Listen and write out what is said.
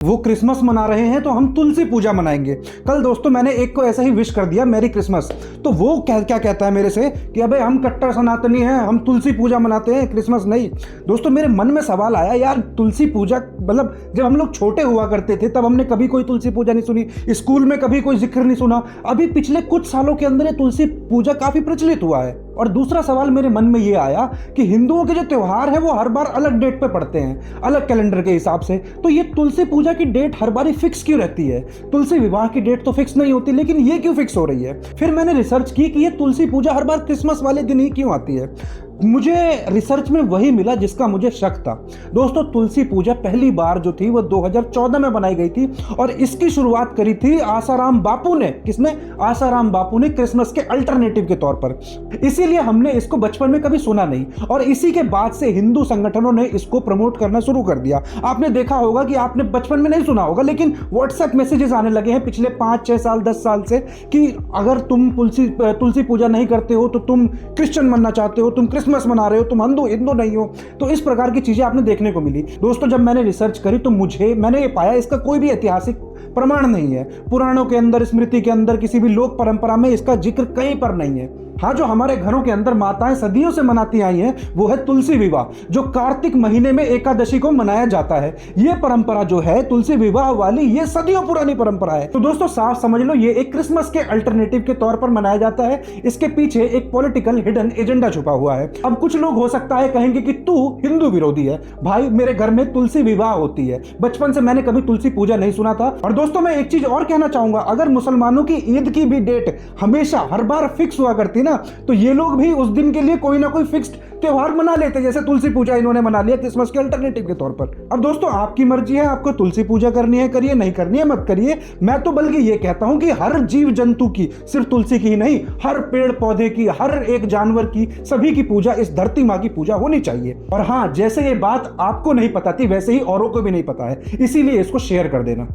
वो क्रिसमस मना रहे हैं तो हम तुलसी पूजा मनाएंगे। कल दोस्तों मैंने एक को ऐसा ही विश कर दिया मैरी क्रिसमस, तो वो क्या कहता है मेरे से कि अबे हम कट्टर सनातनी हैं, हम तुलसी पूजा मनाते हैं, क्रिसमस नहीं। दोस्तों मेरे मन में सवाल आया, यार तुलसी पूजा मतलब जब हम लोग छोटे हुआ करते थे तब हमने कभी कोई तुलसी पूजा नहीं सुनी, स्कूल में कभी कोई जिक्र नहीं सुना। अभी पिछले कुछ सालों के अंदर ये तुलसी पूजा काफी प्रचलित हुआ है। और दूसरा सवाल मेरे मन में ये आया कि हिंदुओं के जो त्योहार है वो हर बार अलग डेट पे पड़ते हैं, अलग कैलेंडर के हिसाब से, तो ये तुलसी पूजा की डेट हर बार फिक्स क्यों रहती है? तुलसी विवाह की डेट तो फिक्स नहीं होती, लेकिन ये क्यों फिक्स हो रही है? फिर मैंने रिसर्च की कि ये तुलसी पूजा हर बार क्रिसमस वाले दिन ही क्यों आती है। मुझे रिसर्च में वही मिला जिसका मुझे शक था। दोस्तों तुलसी पूजा पहली बार जो थी वो 2014 में बनाई गई थी और इसकी शुरुआत करी थी आसाराम बापू ने। किसने? आसाराम बापू ने, क्रिसमस के अल्टरनेटिव के तौर पर। इसीलिए हमने इसको बचपन में कभी सुना नहीं और इसी के बाद से हिंदू संगठनों ने इसको प्रमोट करना शुरू कर दिया। आपने देखा होगा कि आपने बचपन में नहीं सुना होगा, लेकिन व्हाट्सएप मैसेजेस आने लगे हैं पिछले 5, 6 साल, 10 साल से कि अगर तुम तुलसी पूजा नहीं करते हो तो तुम क्रिश्चियन बनना चाहते हो, तुम क्रिसमस मना रहे हो, तुम हिंदू नहीं हो। तो इस प्रकार की चीजें आपने देखने को मिली। दोस्तों जब मैंने रिसर्च करी तो मैंने ये पाया इसका कोई भी ऐतिहासिक प्रमाण नहीं है। पुराणों के अंदर, स्मृति के अंदर, किसी भी लोक परंपरा में इसका जिक्र कहीं पर नहीं है। हाँ, जो हमारे घरों के अंदर माताएं सदियों से मनाती आई हैं वो है तुलसी विवाह, जो कार्तिक महीने में एकादशी को मनाया जाता है। ये परंपरा जो है तुलसी विवाह वाली, ये सदियों पुरानी परंपरा है। तो दोस्तों साफ समझ लो, ये एक क्रिसमस के अल्टरनेटिव के तौर पर मनाया जाता है। इसके पीछे एक पॉलिटिकल हिडन एजेंडा छुपा हुआ है। अब कुछ लोग हो सकता है कहेंगे कि तू हिंदू विरोधी है। भाई मेरे घर में तुलसी विवाह होती है, बचपन से मैंने कभी तुलसी पूजा नहीं सुना था। और दोस्तों मैं एक चीज और कहना चाहूंगा, अगर मुसलमानों की ईद की भी डेट हमेशा हर बार फिक्स हुआ करती ना, तो ये लोग भी उस दिन के लिए कोई ना कोई फिक्स्ड त्योहार मना लेते, जैसे तुलसी पूजा इन्होंने मना लिया क्रिसमस के अल्टरनेटिव के तौर पर। अब दोस्तों आपकी मर्जी है, आपको तुलसी पूजा करनी है करिए, नहीं करनी है मत करिए। मैं तो बल्कि ये कहता हूं कि हर जीव जंतु की, सिर्फ तुलसी की ही नहीं, हर पेड़ पौधे की, हर एक जानवर की, सभी की पूजा, इस धरती माँ की पूजा होनी चाहिए। और हाँ, जैसे ये बात आपको नहीं पता थी वैसे ही औरों को भी नहीं पता है, इसीलिए इसको शेयर कर देना।